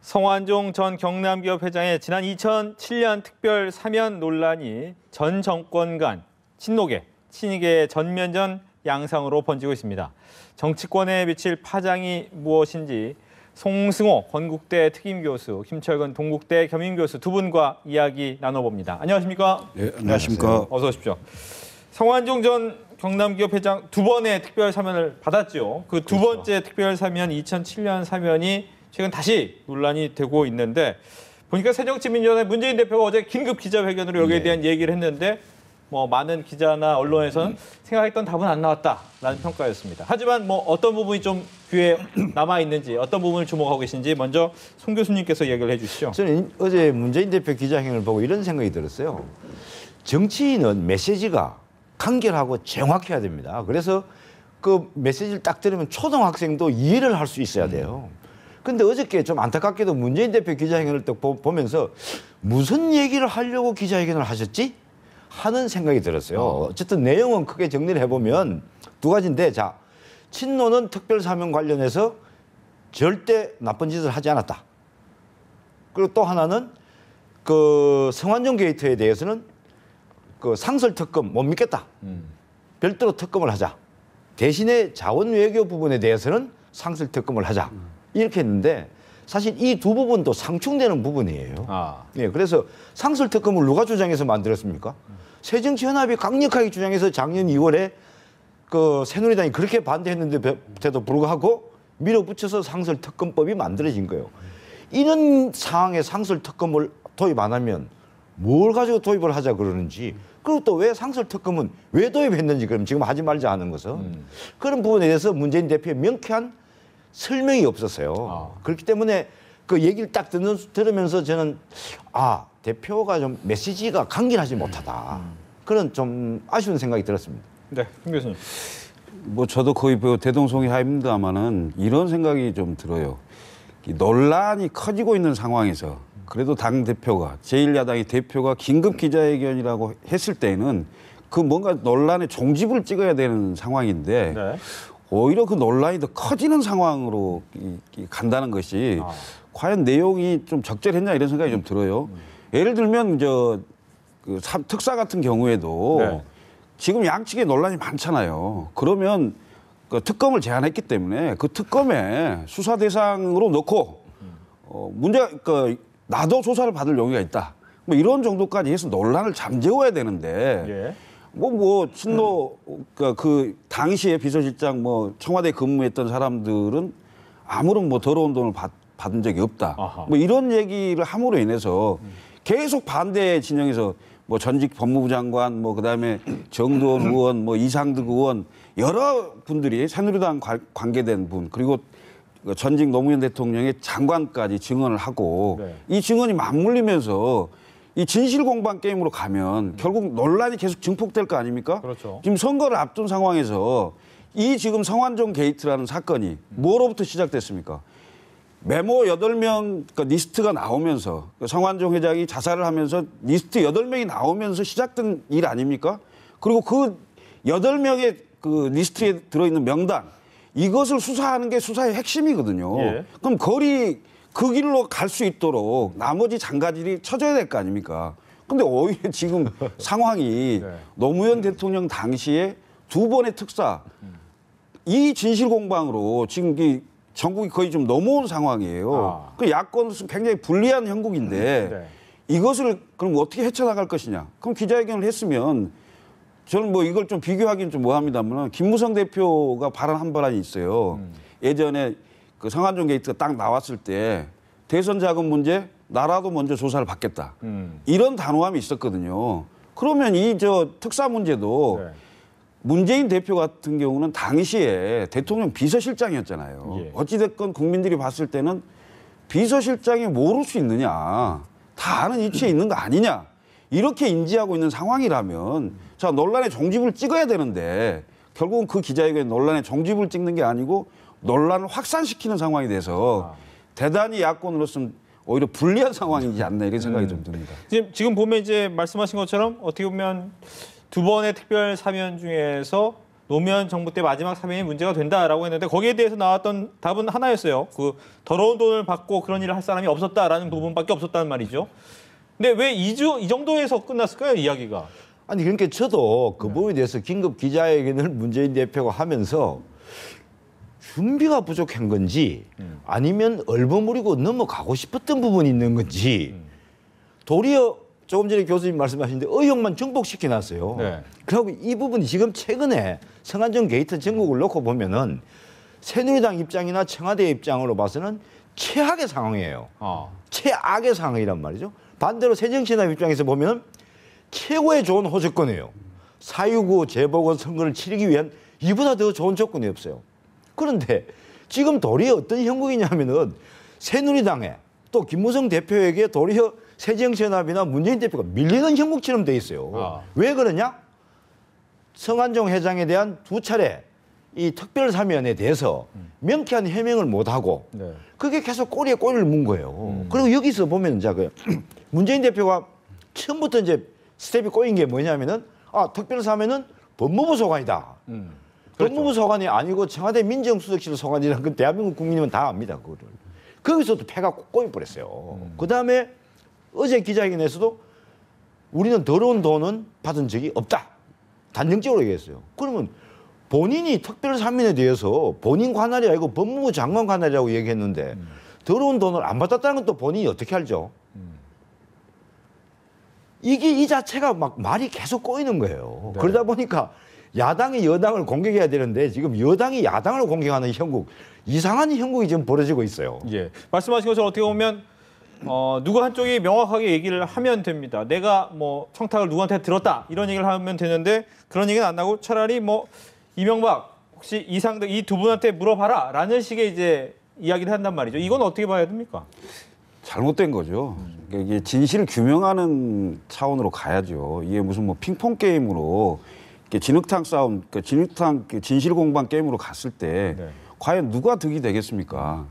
성완종 전 경남기업 회장의 지난 2007년 특별 사면 논란이 전 정권 간 친노계, 친이계의 전면전 양상으로 번지고 있습니다. 정치권에 미칠 파장이 무엇인지 송승호 건국대 특임교수, 김철근 동국대 겸임교수 두 분과 이야기 나눠봅니다. 안녕하십니까? 네, 안녕하십니까? 어서 오십시오. 성완종 전 경남기업 회장 두 번의 특별 사면을 받았죠. 그 두 번째 특별 사면 2007년 사면이 최근 다시 논란이 되고 있는데 보니까 새정치민주연합 문재인 대표가 어제 긴급 기자회견으로 여기에 대한 얘기를 했는데 뭐 많은 기자나 언론에서는 생각했던 답은 안 나왔다라는 평가였습니다. 하지만 뭐 어떤 부분이 좀 귀에 남아 있는지 어떤 부분을 주목하고 계신지 먼저 송 교수님께서 얘기를 해주시죠. 저는 어제 문재인 대표 기자회견을 보고 이런 생각이 들었어요. 정치인은 메시지가 간결하고 정확해야 됩니다. 그래서 그 메시지를 딱 들으면 초등학생도 이해를 할 수 있어야 돼요. 근데 어저께 좀 안타깝게도 문재인 대표 기자회견을 딱 보면서 무슨 얘기를 하려고 기자회견을 하셨지? 하는 생각이 들었어요. 어쨌든 내용은 크게 정리를 해보면 두 가지인데, 자, 친노는 특별사면 관련해서 절대 나쁜 짓을 하지 않았다. 그리고 또 하나는 그 성완종 게이트에 대해서는 그 상설 특검 못 믿겠다. 별도로 특검을 하자. 대신에 자원 외교 부분에 대해서는 상설 특검을 하자. 이렇게 했는데 사실 이 두 부분도 상충되는 부분이에요. 예, 그래서 상설 특검을 누가 주장해서 만들었습니까? 새정치연합이 강력하게 주장해서 작년 2월에 그 새누리당이 그렇게 반대했는데도 불구하고 밀어붙여서 상설 특검법이 만들어진 거예요. 이런 상황에 상설 특검을 도입 안 하면 뭘 가지고 도입을 하자 그러는지, 그리고 또 왜 상설 특검은 왜 도입했는지 그럼 지금 하지 말자 하는 것은 그런 부분에 대해서 문재인 대표의 명쾌한 설명이 없었어요. 그렇기 때문에 그 얘기를 딱 들으면서 저는 대표가 좀 메시지가 간결하지 못하다. 그런 좀 아쉬운 생각이 들었습니다. 네, 김 교수님. 뭐 저도 거의 대동소이합니다마는 이런 생각이 좀 들어요. 이 논란이 커지고 있는 상황에서 그래도 당 대표가 제1야당의 대표가 긴급 기자회견이라고 했을 때는 그 뭔가 논란의 종집을 찍어야 되는 상황인데. 네. 오히려 그 논란이 더 커지는 상황으로 간다는 것이 과연 내용이 좀 적절했냐 이런 생각이 좀 들어요. 예를 들면 그 특사 같은 경우에도 네. 지금 양측에 논란이 많잖아요. 그러면 그 특검을 제안했기 때문에 그 특검에 수사 대상으로 넣고 나도 조사를 받을 용의가 있다. 뭐 이런 정도까지 해서 논란을 잠재워야 되는데. 예. 친노, 그 당시에 비서실장 청와대 근무했던 사람들은 아무런 더러운 돈을 받은 적이 없다. 이런 얘기를 함으로 인해서 계속 반대 진영에서 전직 법무부 장관, 그다음에 정두원 의원, 이상득 의원 여러 분들이 새누리당 관계된 분, 그리고 전직 노무현 대통령의 장관까지 증언을 하고 네. 이 증언이 맞물리면서 이 진실 공방 게임으로 가면 결국 논란이 계속 증폭될 거 아닙니까? 그렇죠. 지금 선거를 앞둔 상황에서 이 지금 성완종 게이트라는 사건이 뭐로부터 시작됐습니까? 메모 8명 리스트가 나오면서 성완종 회장이 자살을 하면서 리스트 8명이 나오면서 시작된 일 아닙니까? 그리고 그 8명의 그 리스트에 들어있는 명단, 이것을 수사하는 게 수사의 핵심이거든요. 예. 그럼 그 길로 갈 수 있도록 나머지 장가지리 쳐줘야 될 거 아닙니까? 근데 오히려 지금 상황이 네. 노무현 대통령 당시에 2번의 특사, 이 진실 공방으로 지금 전국이 거의 좀 넘어온 상황이에요. 그 야권으로서 굉장히 불리한 형국인데 네. 이것을 그럼 어떻게 헤쳐나갈 것이냐? 그럼 기자회견을 했으면 저는 이걸 좀 비교하기는 좀 뭐합니다만 김무성 대표가 발언한 바람이 있어요. 예전에 그 성완종 게이트가 딱 나왔을 때 대선 자금 문제 나라도 먼저 조사를 받겠다. 이런 단호함이 있었거든요. 그러면 특사 문제도 네. 문재인 대표 같은 경우는 당시에 대통령 비서실장이었잖아요. 예. 어찌됐건 국민들이 봤을 때는 비서실장이 모를 수 있느냐. 다 아는 위치에 있는 거 아니냐. 이렇게 인지하고 있는 상황이라면 자, 논란의 종집을 찍어야 되는데 결국은 그 기자회견에 논란의 종집을 찍는 게 아니고 논란을 확산시키는 상황이 돼서 대단히 야권으로서는 오히려 불리한 상황이지 않나 이런 생각이 좀 듭니다. 지금 보면 이제 말씀하신 것처럼 어떻게 보면 두 번의 특별 사면 중에서 노무현 정부 때 마지막 사면이 문제가 된다라고 했는데 거기에 대해서 나왔던 답은 하나였어요. 그 더러운 돈을 받고 그런 일을 할 사람이 없었다라는 부분밖에 없었다는 말이죠. 근데 왜 이 정도에서 끝났을까요, 이야기가? 아니 그러니까 저도 그 부분에 대해서 긴급 기자회견을 문재인 대표가 하면서 준비가 부족한 건지 아니면 얼버무리고 넘어가고 싶었던 부분이 있는 건지 도리어 조금 전에 교수님 말씀하셨는데 의혹만 증폭시켜 놨어요. 네. 그리고 이 부분이 지금 최근에 성안종 게이트 전국을 놓고 보면은 새누리당 입장이나 청와대 입장으로 봐서는 최악의 상황이에요. 최악의 상황이란 말이죠. 반대로 새정치연합 입장에서 보면 최고의 좋은 호조건이에요. 4.19 재보궐 선거를 치르기 위한 이보다 더 좋은 조건이 없어요. 그런데 지금 도리어 어떤 형국이냐면은 새누리당에 또 김무성 대표에게 도리어 새정치연합이나 문재인 대표가 밀리는 형국처럼 돼 있어요. 왜 그러냐? 성안종 회장에 대한 2차례 이 특별사면에 대해서 명쾌한 해명을 못하고 그게 계속 꼬리에 꼬리를 문 거예요. 그리고 여기서 보면 이제 그 문재인 대표가 처음부터 이제 스텝이 꼬인 게 뭐냐면은 특별사면은 법무부 소관이다. 법무부 소관이 아니고 청와대 민정수석실 소관이라는 건 대한민국 국민이면 다 압니다. 그거를. 거기서도 패가 꼬여버렸어요. 그다음에 어제 기자회견에서도 우리는 더러운 돈은 받은 적이 없다. 단정적으로 얘기했어요. 그러면 본인이 특별사면에 대해서 본인 관할이 아니고 법무부 장관 관할이라고 얘기했는데 더러운 돈을 안 받았다는 건 또 본인이 어떻게 알죠? 이게 이 자체가 막 말이 계속 꼬이는 거예요. 그러다 보니까 야당이 여당을 공격해야 되는데 지금 여당이 야당을 공격하는 형국, 이상한 형국이 지금 벌어지고 있어요. 예. 말씀하신 것처럼 어떻게 보면 누구 한쪽이 명확하게 얘기를 하면 됩니다. 내가 뭐 청탁을 누구한테 들었다 이런 얘기를 하면 되는데 그런 얘기는 안 나고 차라리 뭐 이명박 혹시 이상득 이 두 분한테 물어봐라라는 식의 이제 이야기를 한단 말이죠. 이건 어떻게 봐야 됩니까? 잘못된 거죠. 이게 진실을 규명하는 차원으로 가야죠. 이게 무슨 뭐 핑퐁 게임으로 이렇게 진흙탕 싸움, 그러니까 진흙탕 진실 공방 게임으로 갔을 때 과연 누가 득이 되겠습니까?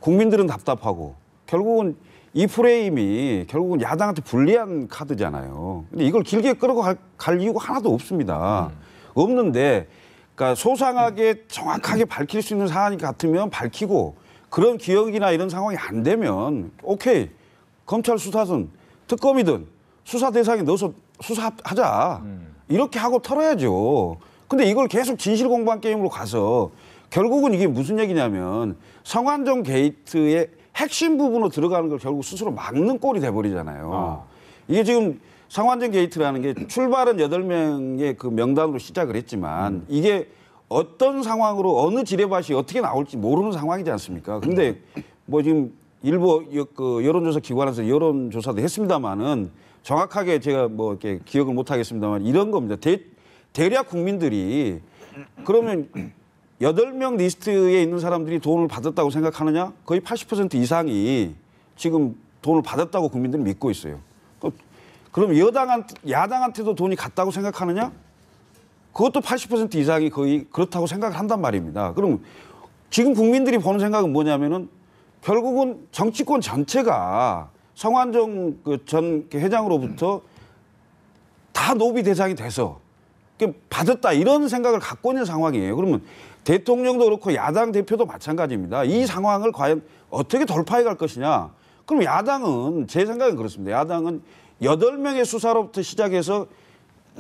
국민들은 답답하고 결국은 이 프레임이 결국은 야당한테 불리한 카드잖아요. 근데 이걸 길게 끌고 갈 이유가 하나도 없습니다. 없는데, 그러니까 소상하게 정확하게 밝힐 수 있는 사안이 같으면 밝히고 그런 기억이나 이런 상황이 안 되면 오케이 검찰 수사든 특검이든 수사 대상에 넣어서 수사하자 이렇게 하고 털어야죠. 근데 이걸 계속 진실 공방 게임으로 가서 결국은 이게 무슨 얘기냐면 성안종 게이트의 핵심 부분으로 들어가는 걸 결국 스스로 막는 꼴이 돼버리잖아요. 이게 지금 성안종 게이트라는 게 출발은 8명의 그 명단으로 시작을 했지만 이게 어떤 상황으로 어느 지뢰밭이 어떻게 나올지 모르는 상황이지 않습니까? 근데 뭐 지금 일부 그 여론조사 기관에서 여론조사도 했습니다만은 정확하게 제가 뭐 이렇게 기억을 못 하겠습니다만 이런 겁니다. 대략 국민들이 그러면 8명 리스트에 있는 사람들이 돈을 받았다고 생각하느냐? 거의 80% 이상이 지금 돈을 받았다고 국민들이 믿고 있어요. 그럼 야당한테도 돈이 갔다고 생각하느냐? 그것도 80% 이상이 거의 그렇다고 생각을 한단 말입니다. 그럼 지금 국민들이 보는 생각은 뭐냐면은 결국은 정치권 전체가 성완종 전 회장으로부터 다 노비 대상이 돼서 받았다 이런 생각을 갖고 있는 상황이에요. 그러면 대통령도 그렇고 야당 대표도 마찬가지입니다. 이 상황을 과연 어떻게 돌파해 갈 것이냐. 그럼 야당은 제 생각은 그렇습니다. 야당은 8명의 수사로부터 시작해서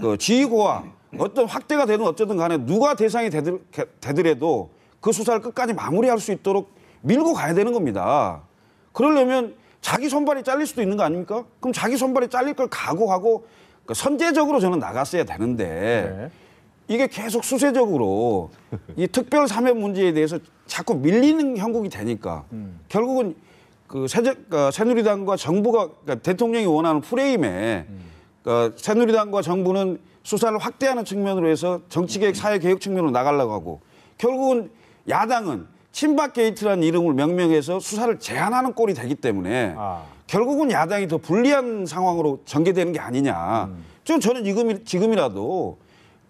그 지휘고와 어떤 확대가 되든 어쩌든 간에 누가 대상이 되더라도 그 수사를 끝까지 마무리할 수 있도록 밀고 가야 되는 겁니다. 그러려면 자기 손발이 잘릴 수도 있는 거 아닙니까? 그럼 자기 손발이 잘릴 걸 각오하고 선제적으로 저는 나갔어야 되는데 이게 계속 수세적으로 이 특별 사면 문제에 대해서 자꾸 밀리는 형국이 되니까 결국은 그 새누리당과 정부가 그러니까 대통령이 원하는 프레임에 그러니까 새누리당과 정부는 수사를 확대하는 측면으로 해서 정치개혁, 사회개혁 측면으로 나가려고 하고 결국은 야당은 친박 게이트라는 이름을 명명해서 수사를 제한하는 꼴이 되기 때문에 결국은 야당이 더 불리한 상황으로 전개되는 게 아니냐. 저는 지금이라도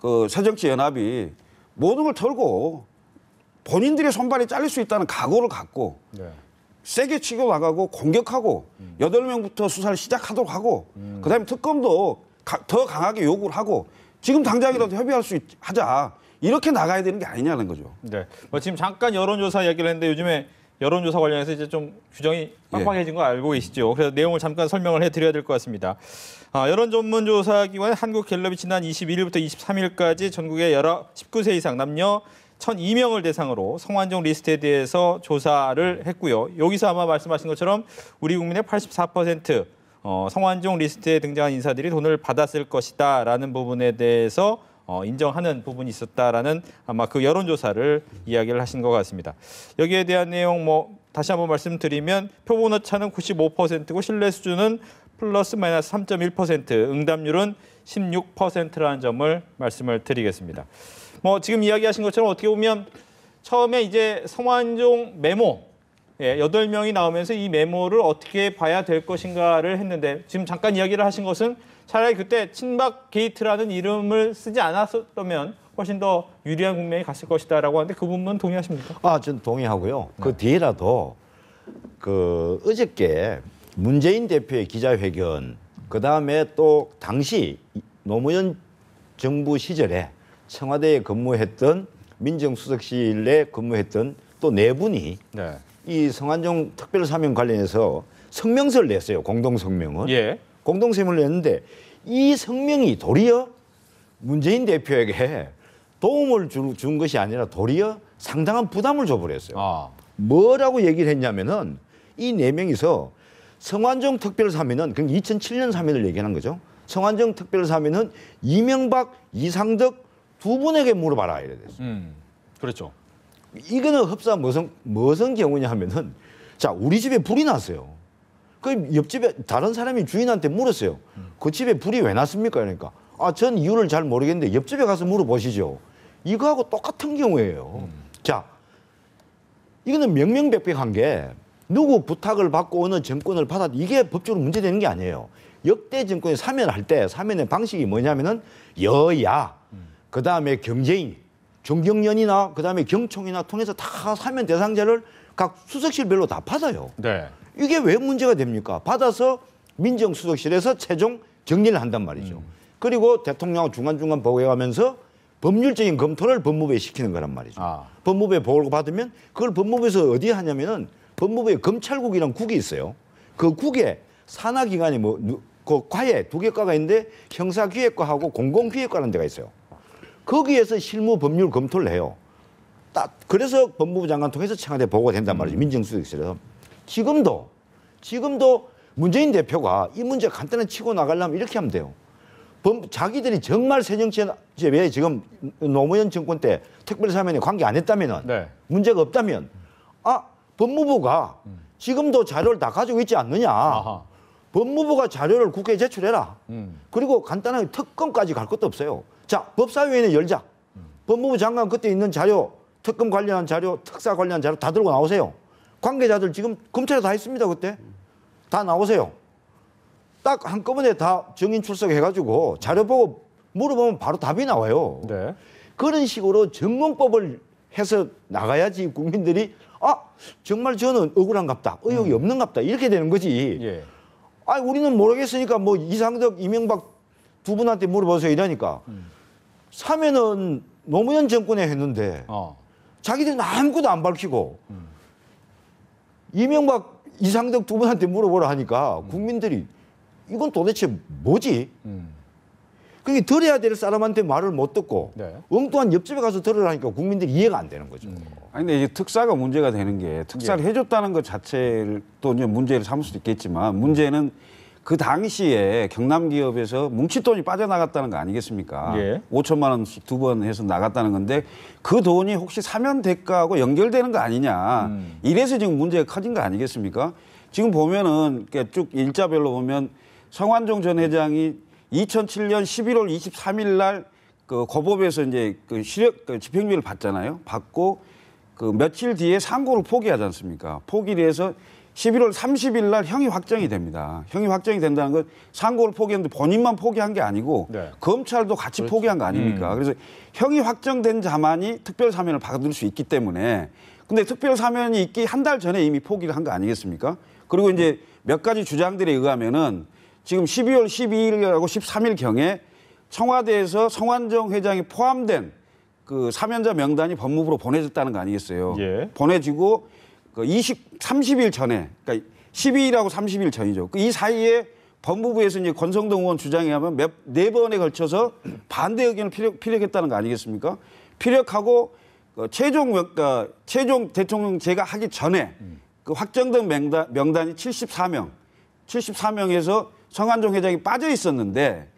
그 새정치연합이 모든 걸 털고 본인들의 손발이 잘릴 수 있다는 각오를 갖고 세게 치고 나가고 공격하고 8명부터 수사를 시작하도록 하고 그다음에 특검도 더 강하게 요구를 하고 지금 당장이라도 협의할 수 하자. 이렇게 나가야 되는 게 아니냐는 거죠. 네. 지금 잠깐 여론조사 얘기를 했는데 요즘에 여론조사 관련해서 이제 좀 규정이 빡빡해진 거 알고 계시죠? 그래서 내용을 잠깐 설명을 해드려야 될 것 같습니다. 여론 전문조사기관 한국갤럽이 지난 21일부터 23일까지 전국의 19세 이상 남녀 1,002명을 대상으로 성완종 리스트에 대해서 조사를 했고요. 여기서 아마 말씀하신 것처럼 우리 국민의 84% 성완종 리스트에 등장한 인사들이 돈을 받았을 것이다라는 부분에 대해서 인정하는 부분이 있었다라는 아마 그 여론조사를 이야기를 하신 것 같습니다. 여기에 대한 내용 다시 한번 말씀드리면 표본 오차는 95%고 신뢰 수준은 플러스 마이너스 3.1%, 응답률은 16%라는 점을 말씀을 드리겠습니다. 지금 이야기하신 것처럼 어떻게 보면 처음에 이제 성완종 메모 8명이 나오면서 이 메모를 어떻게 봐야 될 것인가를 했는데 지금 잠깐 이야기를 하신 것은 차라리 그때 친박 게이트라는 이름을 쓰지 않았었다면 훨씬 더 유리한 국면이 갔을 것이다라고 하는데 그 부분은 동의하십니까? 전 동의하고요. 그 뒤에라도 그 어저께 문재인 대표의 기자회견, 그 다음에 또 당시 노무현 정부 시절에 청와대에 근무했던 민정수석실에 근무했던 또 네 분이 네. 이 성완종 특별사면 관련해서 성명서를 냈어요. 공동성명을. 예. 공동성명을 냈는데 이 성명이 도리어 문재인 대표에게 도움을 준 것이 아니라 도리어 상당한 부담을 줘버렸어요. 뭐라고 얘기를 했냐면은 이 네 명이서 성완종 특별사면은 그럼 2007년 사면을 얘기하는 거죠. 성완종 특별사면은 이명박, 이상덕 두 분에게 물어봐라 이래 됐어요. 그렇죠. 이거는 흡사 무슨 경우냐 하면은 자 우리 집에 불이 났어요. 그 옆집에 다른 사람이 주인한테 물었어요. 그 집에 불이 왜 났습니까? 그러니까 전 이유를 잘 모르겠는데 옆집에 가서 물어보시죠. 이거하고 똑같은 경우예요. 자 이거는 명명백백한 게 누구 부탁을 받고 어느 정권을 받았 이게 법적으로 문제되는 게 아니에요. 역대 정권이 사면할 때 사면의 방식이 뭐냐면은 여야 그다음에 경제인 정경련이나 그다음에 경총이나 통해서 다 사면 대상자를 각 수석실별로 다 받아요. 네. 이게 왜 문제가 됩니까? 받아서 민정수석실에서 최종 정리를 한단 말이죠. 그리고 대통령하고 중간중간 보고해가면서 법률적인 검토를 법무부에 시키는 거란 말이죠. 법무부에 보고를 받으면 그걸 법무부에서 어디에 하냐면은 법무부에 검찰국이라는 국이 있어요. 그 국에 산하기관이 그 과에 두 개 과가 있는데 형사기획과하고 공공기획과라는 데가 있어요. 거기에서 실무 법률 검토를 해요. 딱 그래서 법무부 장관 통해서 청와대 보고가 된단 말이죠. 민정수석실에서. 지금도 문재인 대표가 이 문제 간단히 치고 나가려면 이렇게 하면 돼요. 자기들이 정말 새정치에 지금 노무현 정권 때 특별사면에 관계 안 했다면은 네. 문제가 없다면 법무부가 지금도 자료를 다 가지고 있지 않느냐. 법무부가 자료를 국회에 제출해라. 그리고 간단하게 특검까지 갈 것도 없어요. 자, 법사위원회 열자. 법무부 장관 그때 있는 자료, 특검 관련한 자료, 특사 관련한 자료 다 들고 나오세요. 관계자들 지금 검찰에 다 있습니다. 그때. 다 나오세요. 딱 한꺼번에 다 정인 출석해가지고 자료 보고 물어보면 바로 답이 나와요. 네. 그런 식으로 전공법을 해서 나가야지 국민들이 정말 저는 억울한갑다. 의혹이 없는갑다. 이렇게 되는 거지. 예. 우리는 모르겠으니까 이상덕, 이명박 두 분한테 물어보세요 이러니까 사면은 노무현 정권에 했는데 자기들은 아무것도 안 밝히고 이명박, 이상덕 두 분한테 물어보라 하니까 국민들이 이건 도대체 뭐지? 그게 들어야 될 사람한테 말을 못 듣고 엉뚱한 옆집에 가서 들으라니까 국민들이 이해가 안 되는 거죠. 아니 근데 이제 특사가 문제가 되는 게 특사를 해줬다는 것 자체를 또 이제 문제를 삼을 수도 있겠지만 문제는 그 당시에 경남 기업에서 뭉칫돈이 빠져나갔다는 거 아니겠습니까? 5천만 원씩 두 번 해서 나갔다는 건데 그 돈이 혹시 사면 대가하고 연결되는 거 아니냐. 이래서 지금 문제가 커진 거 아니겠습니까? 지금 보면은 쭉 일자별로 보면 성완종 전 회장이 2007년 11월 23일 날 그 고법에서 이제 그 집행유예를 받잖아요. 받고 그 며칠 뒤에 상고를 포기하지 않습니까? 포기를 해서 11월 30일 날 형이 확정이 됩니다. 형이 확정이 된다는 건 상고를 포기했는데 본인만 포기한 게 아니고 검찰도 같이 포기한 거 아닙니까? 그래서 형이 확정된 자만이 특별사면을 받을 수 있기 때문에 근데 특별사면이 있기 한 달 전에 이미 포기를 한 거 아니겠습니까? 그리고 이제 몇 가지 주장들에 의하면은 지금 12월 12일하고 13일 경에 청와대에서 성완종 회장이 포함된 그 사면자 명단이 법무부로 보내졌다는 거 아니겠어요? 예. 보내지고 그 30일 전에, 그러니까 12일하고 30일 전이죠. 이 사이에 법무부에서 이제 권성동 의원 주장에 하면 네 번에 걸쳐서 반대 의견을 피력했다는 거 아니겠습니까? 피력하고 그러니까 최종 대통령제가 하기 전에 그 확정된 명단이 74명에서 성완종 회장이 빠져 있었는데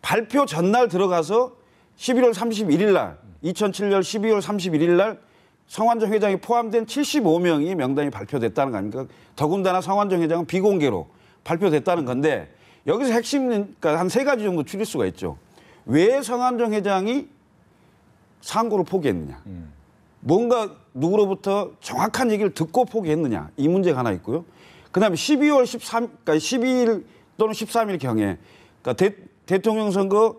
발표 전날 들어가서 11월 31일 날 2007년 12월 31일 날 성완종 회장이 포함된 75명이 명단이 발표됐다는 거 아닙니까? 더군다나 성완종 회장은 비공개로 발표됐다는 건데 여기서 핵심은 그러니까 한 세 가지 정도 추릴 수가 있죠. 왜 성완종 회장이 상고를 포기했느냐. 뭔가 누구로부터 정확한 얘기를 듣고 포기했느냐. 이 문제가 하나 있고요. 그다음에 12월 13, 그러니까 12일 또는 13일 경에 그러니까 대통령 선거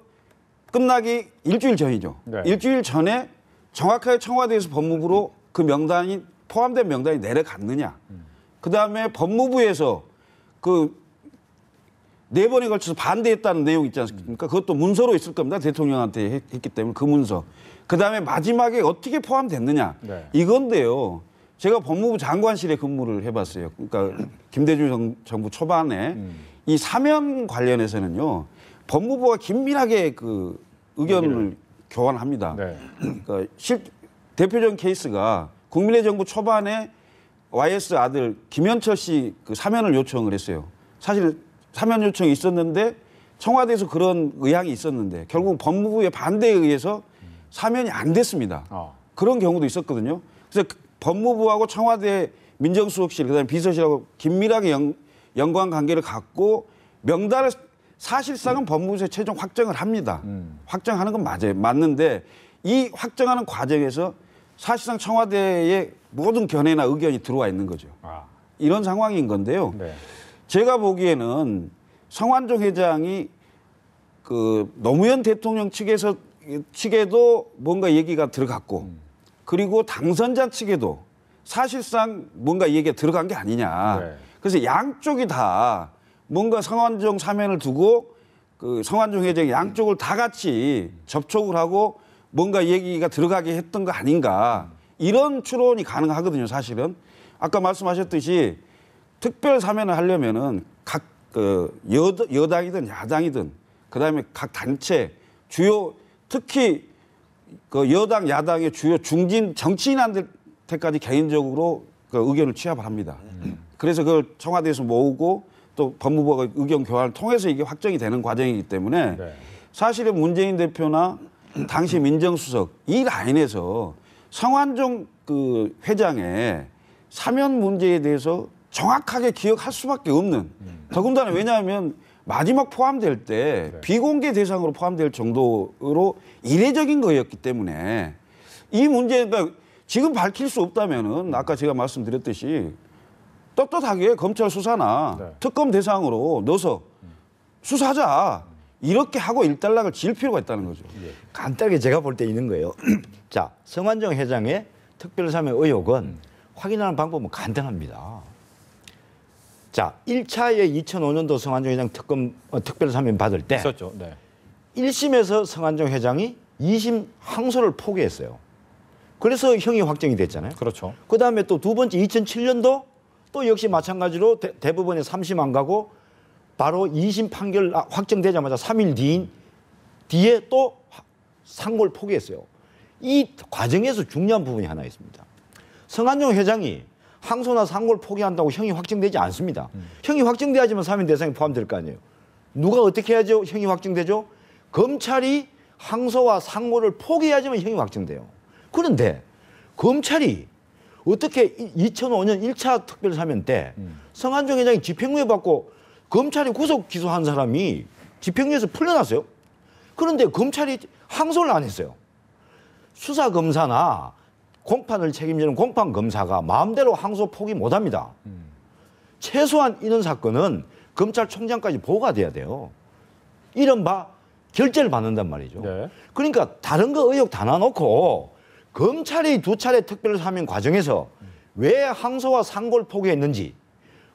끝나기 일주일 전이죠. 네. 일주일 전에 정확하게 청와대에서 법무부로 그 명단이 포함된 명단이 내려갔느냐. 그다음에 법무부에서 그 네 번에 걸쳐서 반대했다는 내용 있지 않습니까? 그것도 문서로 있을 겁니다. 대통령한테 했기 때문에 그 문서. 그다음에 마지막에 어떻게 포함됐느냐. 네. 이건데요. 제가 법무부 장관실에 근무를 해봤어요. 그러니까 김대중 정부 초반에 이 사면 관련해서는요. 법무부가 긴밀하게 그 의견을 교환합니다. 네. 그러니까 대표적인 케이스가 국민의 정부 초반에 YS 아들 김현철 씨 그 사면을 요청을 했어요. 사실 사면 요청이 있었는데 청와대에서 그런 의향이 있었는데 결국 법무부의 반대에 의해서 사면이 안 됐습니다. 그런 경우도 있었거든요. 그래서 법무부하고 청와대 민정수석실 그다음에 비서실하고 긴밀하게 연관 관계를 갖고 명단을 사실상은 법무부에서 최종 확정을 합니다. 확정하는 건 맞아요. 맞는데 이 확정하는 과정에서 사실상 청와대의 모든 견해나 의견이 들어와 있는 거죠. 이런 상황인 건데요. 네. 제가 보기에는 성완종 회장이 그 노무현 대통령 측에도 뭔가 얘기가 들어갔고 그리고 당선자 측에도 사실상 뭔가 얘기가 들어간 게 아니냐. 네. 그래서 양쪽이 다 뭔가 성완종 사면을 두고 그 성완종 회장이 양쪽을 다 같이 접촉을 하고 뭔가 얘기가 들어가게 했던 거 아닌가. 이런 추론이 가능하거든요, 사실은. 아까 말씀하셨듯이 특별 사면을 하려면은 각 그 여당이든 야당이든 그다음에 각 단체 주요 특히 그 여당 야당의 주요 중진 정치인한테까지 개인적으로 그 의견을 취합을 합니다. 그래서 그걸 청와대에서 모으고 또 법무부가 의견 교환을 통해서 이게 확정이 되는 과정이기 때문에 네. 사실은 문재인 대표나 당시 민정수석 이 라인에서 성완종 그 회장의 사면 문제에 대해서 정확하게 기억할 수밖에 없는 더군다나 왜냐하면 마지막 포함될 때 네. 비공개 대상으로 포함될 정도로 이례적인 거였기 때문에 이 문제가 지금 밝힐 수 없다면은 아까 제가 말씀드렸듯이 떳떳하게 검찰 수사나 네. 특검 대상으로 넣어서 수사하자 이렇게 하고 일단락을 지을 필요가 있다는 거죠. 간단하게 제가 볼 때 있는 거예요. 자, 성완종 회장의 특별사면 의혹은 확인하는 방법은 간단합니다. 자, 1차에 2005년도 성완종 회장 특별사면 받을 때 있었죠. 네. 1심에서 성완종 회장이 2심 항소를 포기했어요. 그래서 형이 확정이 됐잖아요. 그렇죠. 그다음에 또 두 번째 2007년도 또 역시 마찬가지로 대법원에 3심 안 가고 바로 2심 판결 확정되자마자 3일 뒤에 또 상고를 포기했어요. 이 과정에서 중요한 부분이 하나 있습니다. 성완종 회장이 항소나 상고를 포기한다고 형이 확정되지 않습니다. 형이 확정돼야지만 사면 대상에 포함될 거 아니에요. 누가 어떻게 해야죠? 형이 확정되죠? 검찰이 항소와 상고를 포기해야지만 형이 확정돼요. 그런데 검찰이 어떻게 2005년 1차 특별사면 때 성완종 회장이 집행유예 받고 검찰이 구속 기소한 사람이 집행유예에서 풀려났어요. 그런데 검찰이 항소를 안 했어요. 수사검사나 공판을 책임지는 공판검사가 마음대로 항소 포기 못합니다. 최소한 이런 사건은 검찰총장까지 보고가 돼야 돼요. 이른바 결재를 받는단 말이죠. 네. 그러니까 다른 거 의혹 다 놔놓고 검찰이 두 차례 특별사면 과정에서 왜 항소와 상고를 포기했는지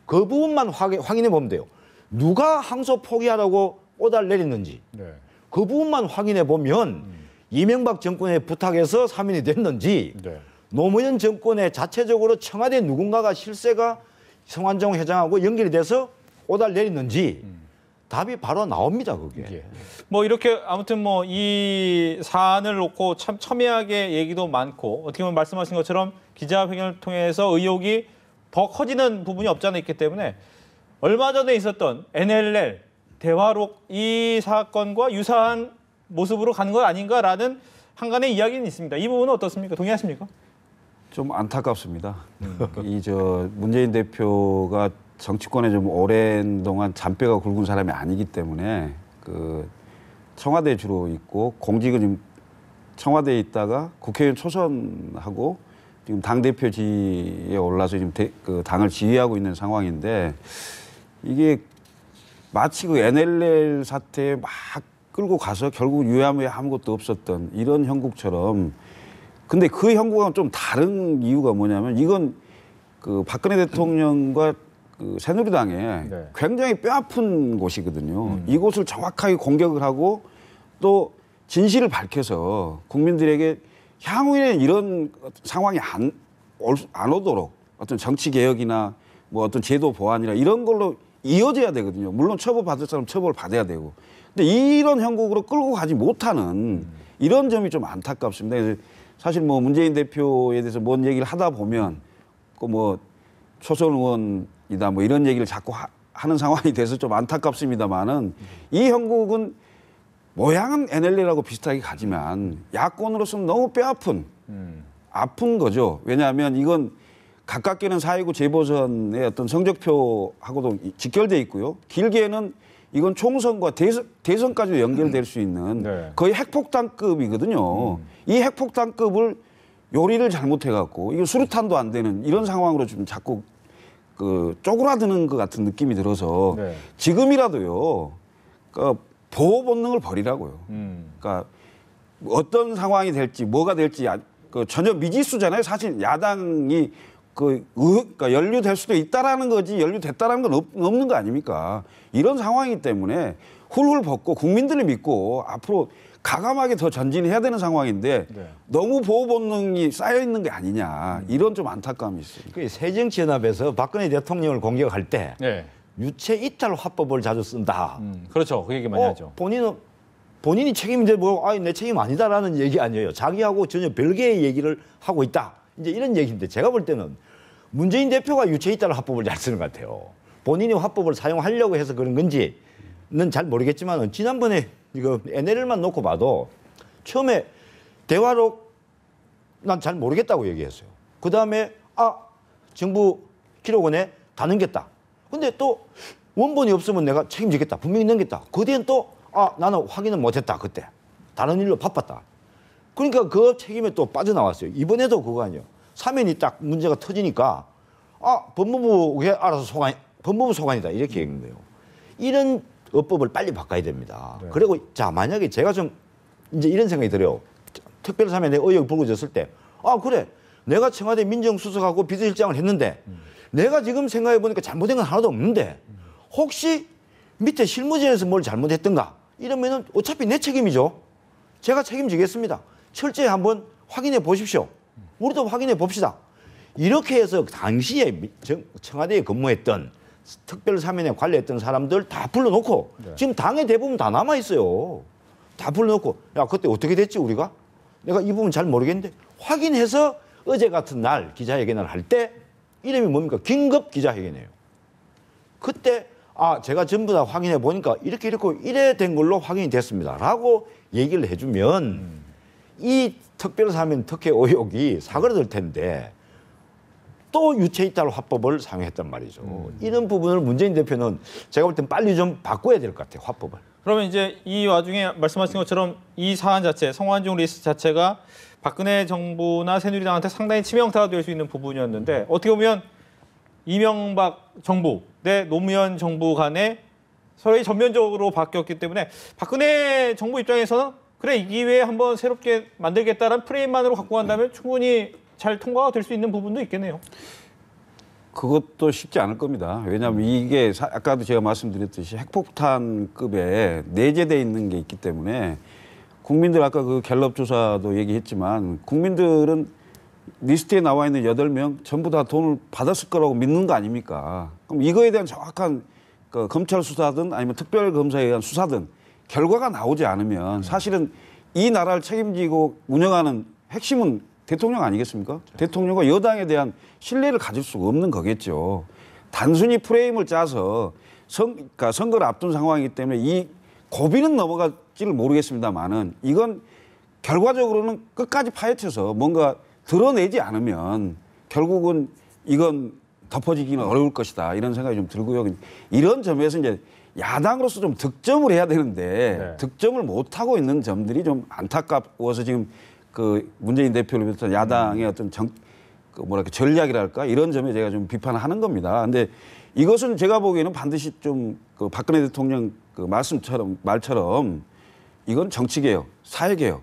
그 부분만 확인해 보면 돼요. 누가 항소 포기하라고 오다를 내렸는지 네. 그 부분만 확인해 보면 이명박 정권에 부탁해서 사면이 됐는지 네. 노무현 정권에 자체적으로 청와대 누군가가 실세가 성완종 회장하고 연결이 돼서 오달 내렸는지 답이 바로 나옵니다. 그게. 예. 뭐 이렇게 아무튼 뭐 이 사안을 놓고 참 첨예하게 얘기도 많고 어떻게 보면 말씀하신 것처럼 기자회견을 통해서 의혹이 더 커지는 부분이 없지 않아 있기 때문에 얼마 전에 있었던 NLL 대화록 이 사건과 유사한 모습으로 가는 것 아닌가라는 한간의 이야기는 있습니다. 이 부분은 어떻습니까? 동의하십니까? 좀 안타깝습니다. 문재인 대표가 정치권에 좀 오랜 동안 잔뼈가 굵은 사람이 아니기 때문에 그 청와대에 주로 있고 공직은 지금 청와대에 있다가 국회의원 초선하고 지금 당 대표지에 올라서 지금 그 당을 지휘하고 있는 상황인데 이게 마치 그 NLL 사태에 막 끌고 가서 결국 유야무야 아무것도 없었던 이런 형국처럼 근데 그 형국과는 좀 다른 이유가 뭐냐면 이건 그 박근혜 대통령과 그 새누리당에 네. 굉장히 뼈아픈 곳이거든요. 이곳을 정확하게 공격을 하고 또 진실을 밝혀서 국민들에게 향후에는 이런 상황이 안 오도록 어떤 정치 개혁이나 뭐 어떤 제도 보완이나 이런 걸로 이어져야 되거든요. 물론 처벌받을 사람 처벌 받아야 되고. 근데 이런 형국으로 끌고 가지 못하는 이런 점이 좀 안타깝습니다. 그래서 사실 뭐 문재인 대표에 대해서 뭔 얘기를 하다 보면 그 뭐 초선 의원이다 뭐 이런 얘기를 자꾸 하는 상황이 돼서 좀 안타깝습니다만은 이 형국은 모양은 NLL하고 비슷하게 가지만 야권으로서는 너무 뼈아픈 아픈 거죠. 왜냐하면 이건 가깝게는 4.19 재보선의 어떤 성적표하고도 직결돼 있고요. 길게는 이건 총선과 대선까지도 연결될 수 있는 네. 거의 핵폭탄급이거든요. 이 핵폭탄급을 요리를 잘못해갖고 이거 수류탄도 안 되는 이런 상황으로 좀 자꾸 그 쪼그라드는 것 같은 느낌이 들어서 네. 지금이라도요. 그 보호 본능을 버리라고요. 그러니까 어떤 상황이 될지 뭐가 될지 그 전혀 미지수잖아요. 사실 야당이 그러니까 연루될 수도 있다라는 거지 연루됐다라는 건 없는 거 아닙니까? 이런 상황이기 때문에 훌훌 벗고 국민들을 믿고 앞으로 가감하게 더 전진해야 되는 상황인데 네. 너무 보호 본능이 쌓여 있는 게 아니냐 이런 좀 안타까움이 있습니다. 그 새정치연합에서 박근혜 대통령을 공격할 때 네. 유체 이탈 화법을 자주 쓴다. 그렇죠. 그 얘기 많이 하죠. 본인이 책임인데 내 책임 아니다라는 얘기 아니에요. 자기하고 전혀 별개의 얘기를 하고 있다. 이제 이런 얘기인데 제가 볼 때는 문재인 대표가 유체 이탈 화법을 잘 쓰는 것 같아요. 본인이 화법을 사용하려고 해서 그런 건지는 잘 모르겠지만 지난번에 이거 NLL만 놓고 봐도 처음에 대화록 난 잘 모르겠다고 얘기했어요. 그다음에 정부 기록원에 다 넘겼다. 근데 또 원본이 없으면 내가 책임지겠다. 분명히 넘겼다. 그 뒤엔 또 나는 확인을 못했다. 그때. 다른 일로 바빴다. 그러니까 그 책임에 또 빠져나왔어요. 이번에도 그거 아니에요. 사면이 딱 문제가 터지니까 법무부에 알아서 법무부 소관이다. 이렇게 얘기한 거예요. 이런 어법을 빨리 바꿔야 됩니다. 네. 그리고 만약에 제가 좀 이제 이런 생각이 들어요. 특별사면에 의혹이 불거졌을 때 그래. 내가 청와대 민정수석하고 비서실장을 했는데 내가 지금 생각해 보니까 잘못된 건 하나도 없는데 혹시 밑에 실무진에서 뭘 잘못했던가 이러면은 어차피 내 책임이죠. 제가 책임지겠습니다. 철저히 한번 확인해 보십시오. 우리도 확인해 봅시다. 이렇게 해서 당시에 청와대에 근무했던 특별사면에 관여했던 사람들 다 불러놓고 지금 당의 대부분 다 남아있어요. 다 불러놓고 그때 어떻게 됐지 우리가? 내가 이 부분 잘 모르겠는데 확인해서 어제 같은 날 기자회견을 할 때 이름이 뭡니까? 긴급 기자회견이에요. 그때 제가 전부 다 확인해 보니까 이래 된 걸로 확인이 됐습니다. 라고 얘기를 해주면 이 특별사면 특혜 의혹이 사그러들 텐데 또 유체이탈 화법을 사용했단 말이죠. 이런 부분을 문재인 대표는 제가 볼 땐 빨리 좀 바꿔야 될 것 같아요. 화법을. 그러면 이제 이 와중에 말씀하신 것처럼 이 사안 자체, 성완종 리스트 자체가 박근혜 정부나 새누리당한테 상당히 치명타가 될 수 있는 부분이었는데 어떻게 보면 이명박 정부 대 노무현 정부 간에 서로의 전면적으로 바뀌었기 때문에 박근혜 정부 입장에서는 그래 이 기회에 한번 새롭게 만들겠다는 프레임만으로 갖고 간다면 충분히 잘 통과가 될 수 있는 부분도 있겠네요. 그것도 쉽지 않을 겁니다. 왜냐하면 이게 아까도 제가 말씀드렸듯이 핵폭탄급에 내재되어 있는 게 있기 때문에 국민들 아까 그 갤럽 조사도 얘기했지만 국민들은 리스트에 나와 있는 8명 전부 다 돈을 받았을 거라고 믿는 거 아닙니까? 그럼 이거에 대한 정확한 그 검찰 수사든 아니면 특별검사에 의한 수사든 결과가 나오지 않으면 사실은 이 나라를 책임지고 운영하는 핵심은 대통령 아니겠습니까? 대통령과 여당에 대한 신뢰를 가질 수가 없는 거겠죠. 단순히 프레임을 짜서 그러니까 선거를 앞둔 상황이기 때문에 이 고비는 넘어갈지를 모르겠습니다만은 이건 결과적으로는 끝까지 파헤쳐서 뭔가 드러내지 않으면 결국은 이건 덮어지기는 어려울 것이다 이런 생각이 좀 들고요. 이런 점에서 이제 야당으로서 좀 득점을 해야 되는데 네. 득점을 못 하고 있는 점들이 좀 안타까워서 지금 그 문재인 대표를 비롯한 야당의 어떤 그 뭐랄까 전략이랄까 이런 점에 제가 좀 비판을 하는 겁니다. 근데 이것은 제가 보기에는 반드시 좀 그 박근혜 대통령 그 말처럼 이건 정치개혁, 사회개혁.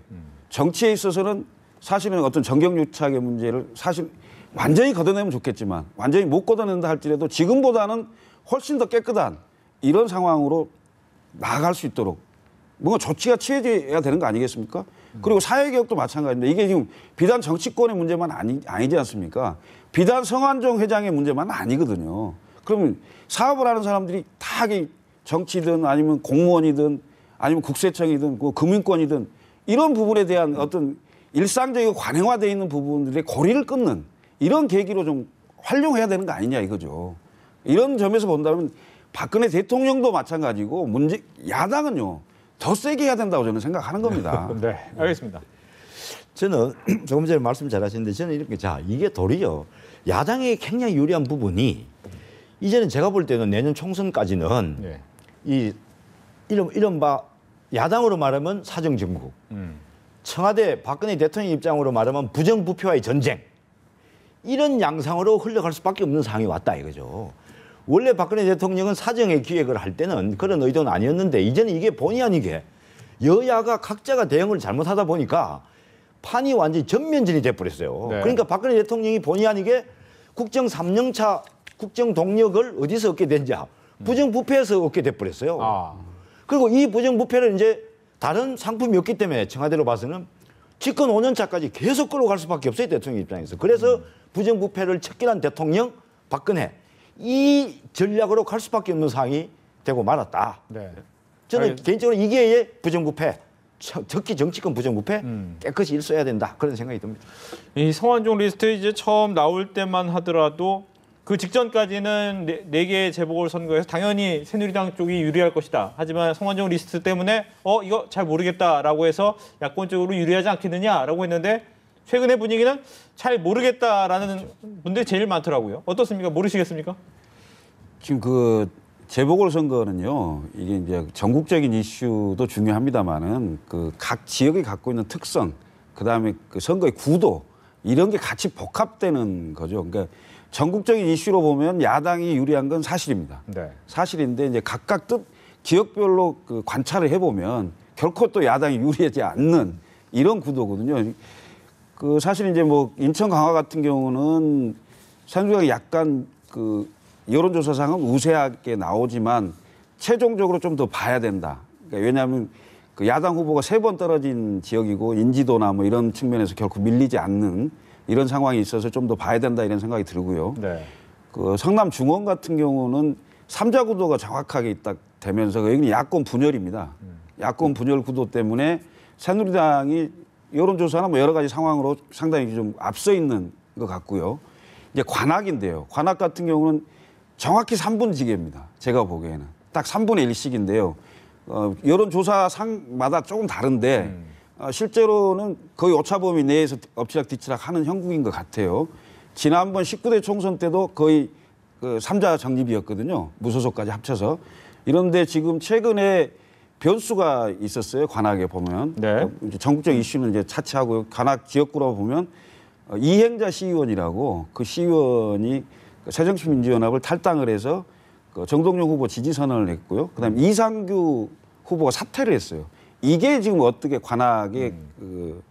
정치에 있어서는 사실은 어떤 정경유착의 문제를 사실 완전히 걷어내면 좋겠지만 완전히 못 걷어낸다 할지라도 지금보다는 훨씬 더 깨끗한 이런 상황으로 나아갈 수 있도록 뭔가 조치가 취해져야 되는 거 아니겠습니까? 그리고 사회개혁도 마찬가지인데 이게 지금 비단 정치권의 문제만 아니지 않습니까? 비단 성완종 회장의 문제만 아니거든요. 그러면 사업을 하는 사람들이 다 정치든 아니면 공무원이든 아니면 국세청이든 금융권이든 이런 부분에 대한 어떤 일상적이고 관행화되어 있는 부분들의 고리를 끊는 이런 계기로 좀 활용해야 되는 거 아니냐 이거죠. 이런 점에서 본다면 박근혜 대통령도 마찬가지고 야당은요 더 세게 해야 된다고 저는 생각하는 겁니다. 네, 알겠습니다. 저는 조금 전에 말씀 잘하셨는데 저는 이렇게 이게 도리어 야당에 굉장히 유리한 부분이 이제는 제가 볼 때는 내년 총선까지는 네. 이 이른바 야당으로 말하면 사정정국, 청와대 박근혜 대통령 입장으로 말하면 부정부패와의 전쟁 이런 양상으로 흘러갈 수밖에 없는 상황이 왔다 이거죠. 원래 박근혜 대통령은 사정의 기획을 할 때는 그런 의도는 아니었는데 이제는 이게 본의 아니게 여야가 각자가 대응을 잘못하다 보니까 판이 완전히 전면전이 돼버렸어요. 네. 그러니까 박근혜 대통령이 본의 아니게 국정 3년차 국정 동력을 어디서 얻게 된지 부정부패에서 얻게 돼버렸어요. 아. 그리고 이 부정부패를 이제 다른 상품이 없기 때문에 청와대로 봐서는 집권 5년 차까지 계속 끌어갈 수밖에 없어요. 대통령 입장에서. 그래서 부정부패를 척결한 대통령 박근혜 이 전략으로 갈 수밖에 없는 상황이 되고 말았다. 네. 저는 개인적으로 이게 부정부패 특히 정치권 부정부패 깨끗이 일소해야 된다. 그런 생각이 듭니다. 이 성완종 리스트 이제 처음 나올 때만 하더라도 그 직전까지는 네 개의 재보궐선거에서 당연히 새누리당 쪽이 유리할 것이다. 하지만 성완종 리스트 때문에 이거 잘 모르겠다라고 해서 야권 쪽으로 유리하지 않겠느냐라고 했는데 최근의 분위기는 잘 모르겠다라는 분들이 제일 많더라고요. 어떻습니까? 모르시겠습니까? 지금 그 재보궐선거는요 이게 이제 전국적인 이슈도 중요합니다만은 그 각 지역이 갖고 있는 특성, 그 다음에 그 선거의 구도 이런 게 같이 복합되는 거죠. 그러니까 전국적인 이슈로 보면 야당이 유리한 건 사실입니다. 네. 사실인데 이제 각각 지역별로 그 관찰을 해보면 결코 또 야당이 유리하지 않는 이런 구도거든요. 그 사실 이제 뭐 인천 강화 같은 경우는 새누리당이 약간 그 여론조사상은 우세하게 나오지만 최종적으로 좀 더 봐야 된다. 그러니까 왜냐하면 그 야당 후보가 3번 떨어진 지역이고 인지도나 뭐 이런 측면에서 결코 밀리지 않는 이런 상황이 있어서 좀 더 봐야 된다 이런 생각이 들고요. 네. 그 성남 중원 같은 경우는 3자 구도가 정확하게 딱 되면서 여기는 야권 분열입니다. 야권 분열 구도 때문에 새누리당이 여론조사나 뭐 여러 가지 상황으로 상당히 좀 앞서 있는 것 같고요. 이제 관악인데요. 관악 같은 경우는 정확히 3분 지계입니다. 제가 보기에는. 딱 3분의 1씩인데요. 여론조사상마다 조금 다른데 실제로는 거의 오차범위 내에서 엎치락뒤치락 하는 형국인 것 같아요. 지난번 19대 총선 때도 거의 그 3자 정립이었거든요. 무소속까지 합쳐서. 이런데 지금 최근에 변수가 있었어요. 관악에 보면. 네. 이제 전국적 이슈는 이제 차치하고 관악 지역구로 보면 이행자 시의원이라고 그 시의원이 새정치민주연합을 탈당을 해서 그 정동영 후보 지지 선언을 했고요. 그다음에 이상규 후보가 사퇴를 했어요. 이게 지금 어떻게 관악에 그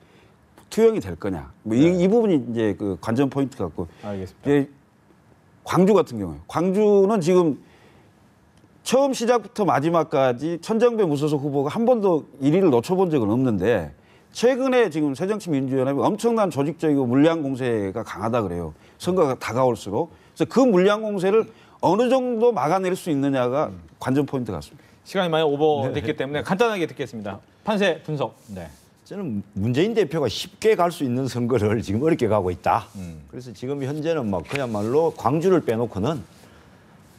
투영이 될 거냐. 뭐 이 부분이 이제 그 관전 포인트 같고. 알겠습니다. 이제 광주 같은 경우에 광주는 지금 처음 시작부터 마지막까지 천정배 무소속 후보가 한 번도 1위를 놓쳐본 적은 없는데 최근에 지금 새정치민주연합이 엄청난 조직적이고 물량 공세가 강하다 그래요. 선거가 다가올수록. 그래서 그 물량 공세를 어느 정도 막아낼 수 있느냐가 관전 포인트 같습니다. 시간이 많이 오버됐기 때문에 간단하게 듣겠습니다. 판세 분석. 네. 저는 문재인 대표가 쉽게 갈 수 있는 선거를 지금 어렵게 가고 있다. 그래서 지금 현재는 막 그야말로 광주를 빼놓고는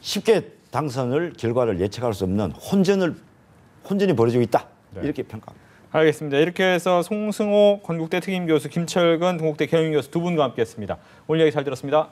쉽게 당선을 결과를 예측할 수 없는 혼전이 벌어지고 있다. 이렇게 평가합니다. 알겠습니다. 이렇게 해서 송승호 건국대 특임교수, 김철근 동국대 경영교수 두 분과 함께했습니다. 오늘 이야기 잘 들었습니다.